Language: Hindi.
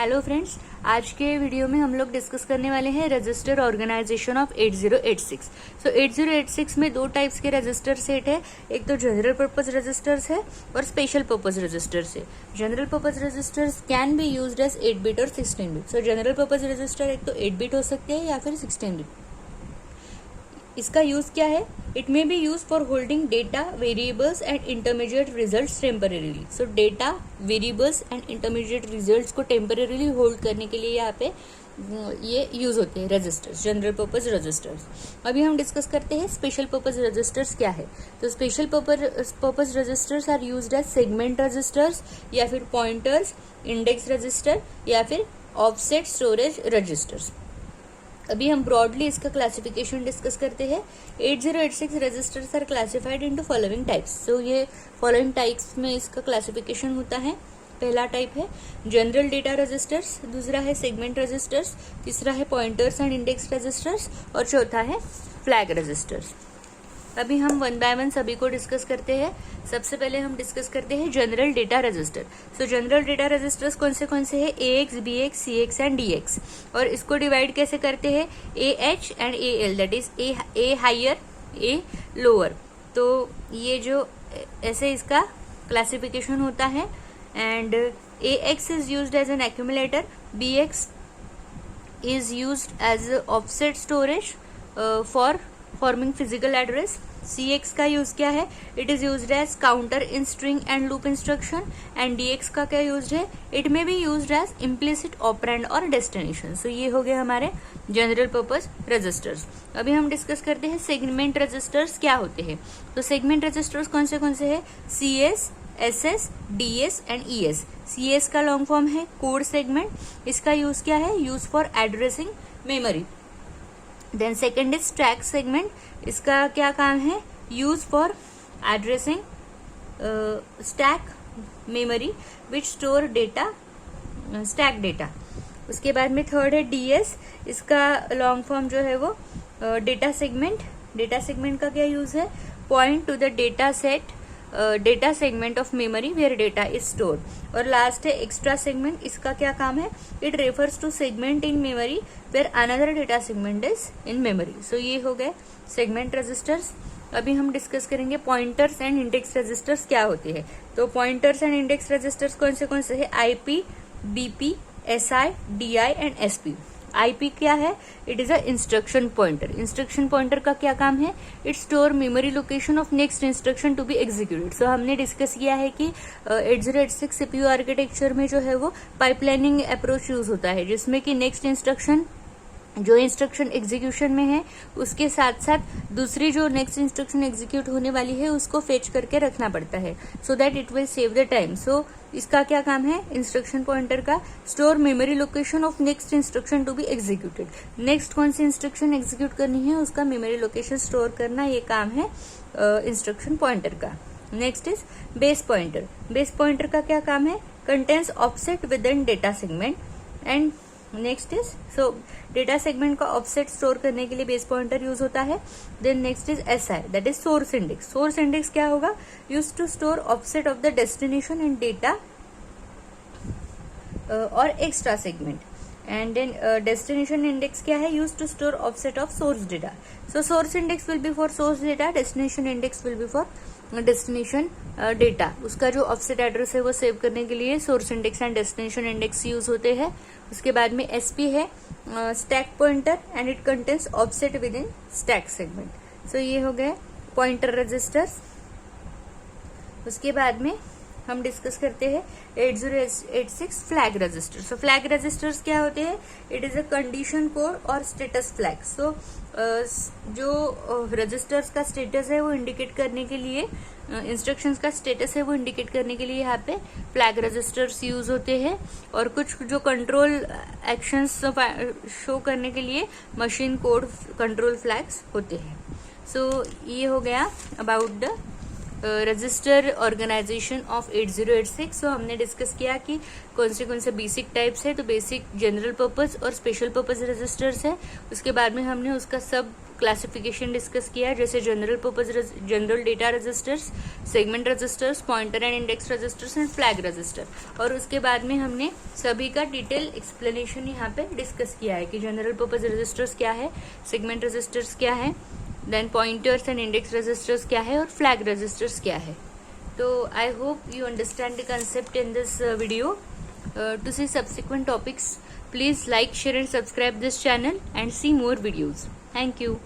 हेलो फ्रेंड्स, आज के वीडियो में हम लोग डिस्कस करने वाले हैं रजिस्टर ऑर्गेनाइजेशन ऑफ 8086। सो 8086 में दो टाइप्स के रजिस्टर सेट है। एक तो जनरल पर्पस रजिस्टर्स है और स्पेशल पर्पस रजिस्टर्स है। General purpose registers can be used as 8 bit और 16 bit. So general purpose register एक तो 8 बिट हो सकते हैं या फिर 16 बिट। इसका यूज क्या है? It may B use for holding data, variables and intermediate results temporarily. So data, variables and intermediate results को टेम्परेरीली होल्ड करने के लिए यहाँ पे ये यूज होते हैं रजिस्टर्स, जनरल पर्पस रजिस्टर्स। अभी हम डिस्कस करते हैं स्पेशल पर्पस रजिस्टर्स क्या है। तो special purpose registers are used as segment registers या फिर पॉइंटर्स, इंडेक्स रजिस्टर या फिर ऑफसेट स्टोरेज रजिस्टर्स। अभी हम ब्रॉडली इसका क्लासिफिकेशन डिस्कस करते हैं। 8086 registers are classified into following types. So ये फॉलोइंग टाइप्स में इसका क्लासिफिकेशन होता है। पहला टाइप है जनरल डेटा रजिस्टर्स, दूसरा है सेगमेंट रजिस्टर्स, तीसरा है पॉइंटर्स एंड इंडेक्स रजिस्टर्स और चौथा है फ्लैग रजिस्टर्स। अभी हम वन बाय वन सभी को डिस्कस करते हैं। सबसे पहले हम डिस्कस करते हैं general data register. So general data registers कौन से हैं? AX, BX, CX and DX। और इसको डिवाइड कैसे करते हैं? AH and AL, that is A higher, A lower. तो ये जो ऐसे इसका क्लासिफिकेशन होता है। And AX is used as an accumulator, BX is used as offset storage for forming physical address. CX का यूज क्या है? It is used as counter in string and loop instruction. And DX का क्या यूज है? It may be used as implicit operand और डेस्टिनेशन। सो ये हो गए हमारे जनरल पर्पस रजिस्टर्स। अभी हम डिस्कस करते हैं सेगमेंट रजिस्टर्स क्या होते हैं। तो सेगमेंट रजिस्टर्स कौन से हैं? CS, SS, DS and ES। CS का लॉन्ग फॉर्म है कोड सेगमेंट। इसका यूज क्या है? Use for addressing memory. Then second is stack segment. इसका क्या काम है? Use for addressing stack memory which store data, stack data. उसके बाद में थर्ड है DS। इसका लॉन्ग फॉर्म जो है वो डेटा सेगमेंट। डेटा सेगमेंट का क्या यूज है? Point to the data set, data segment of memory where data is stored. और लास्ट है एक्स्ट्रा सेगमेंट। इसका क्या काम है? It refers to segment in memory where another data segment is in memory. So ये हो गए सेगमेंट रजिस्टर्स। अभी हम डिस्कस करेंगे पॉइंटर्स एंड इंडेक्स रजिस्टर्स क्या होते हैं। तो पॉइंटर्स एंड इंडेक्स रजिस्टर्स कौन से है? IP, BP, SI, DI and SP। IP क्या है? It is a instruction pointer. Instruction pointer का क्या काम है? It store memory location of next instruction to be executed. So हमने डिस्कस किया है कि 8086 CPU आर्किटेक्चर में जो है वो पाइपलाइनिंग अप्रोच यूज होता है, जिसमें कि नेक्स्ट इंस्ट्रक्शन, जो इंस्ट्रक्शन एग्जीक्यूशन में है उसके साथ साथ दूसरी जो नेक्स्ट इंस्ट्रक्शन एग्जीक्यूट होने वाली है उसको फेच करके रखना पड़ता है, so that it will save the time. So इसका क्या काम है इंस्ट्रक्शन पॉइंटर का? Store memory location of next instruction to be executed. Next कौन सी इंस्ट्रक्शन एग्जीक्यूट करनी है उसका मेमोरी लोकेशन स्टोर करना, ये काम है इंस्ट्रक्शन पॉइंटर का। Next is base pointer. Base pointer का क्या काम है? Contains offset with in data segment. And next is, so data segment का ऑफसेट स्टोर करने के लिए बेस पॉइंटर यूज होता है। Then next is SI, that is source index. Source index क्या होगा? Use to store offset of the destination in data और extra segment. And then destination index क्या है? Use to store offset of source data. So source index will be for source data, destination index will be for destination data. उसका जो ऑफसेट एड्रेस है वो सेव करने के लिए source index and destination index use होते हैं। उसके बाद में SP है stack pointer and it contains offset with in stack segment. So ये हो गए पॉइंटर रजिस्टर्स। उसके बाद में हम डिस्कस करते हैं 8086 फ्लैग रजिस्टर। सो फ्लैग रजिस्टर्स क्या होते हैं? It is a condition code और स्टेटस फ्लैग। सो जो रजिस्टर्स का स्टेटस है वो इंडिकेट करने के लिए, इंस्ट्रक्शंस का स्टेटस है वो इंडिकेट करने के लिए यहाँ पे फ्लैग रजिस्टर्स यूज होते हैं। और कुछ जो कंट्रोल एक्शंस शो करने के लिए मशीन कोड कंट्रोल फ्लैग्स होते हैं। सो ये हो गया about the register organisation of 8086। So हमने डिस्कस किया कि कौन से बेसिक टाइप्स है। तो बेसिक जनरल पर्पस और स्पेशल पर्पस रजिस्टर्स है। उसके बाद में हमने उसका सब क्लासिफिकेशन डिस्कस किया, जैसे general purpose general data registers, segment registers, pointer and index registers and flag register. और उसके बाद में हमने सभी का डिटेल एक्सप्लेनेशन यहाँ पे डिस्कस किया है कि जनरल पर्पस रजिस्टर्स क्या है, सेगमेंट रजिस्टर्स क्या है, then pointers and index registers क्या है और फ्लैग रजिस्टर्स क्या है। तो I hope you understand the concept in this video. To see subsequent topics, please like, share and subscribe this channel and see more videos. Thank you.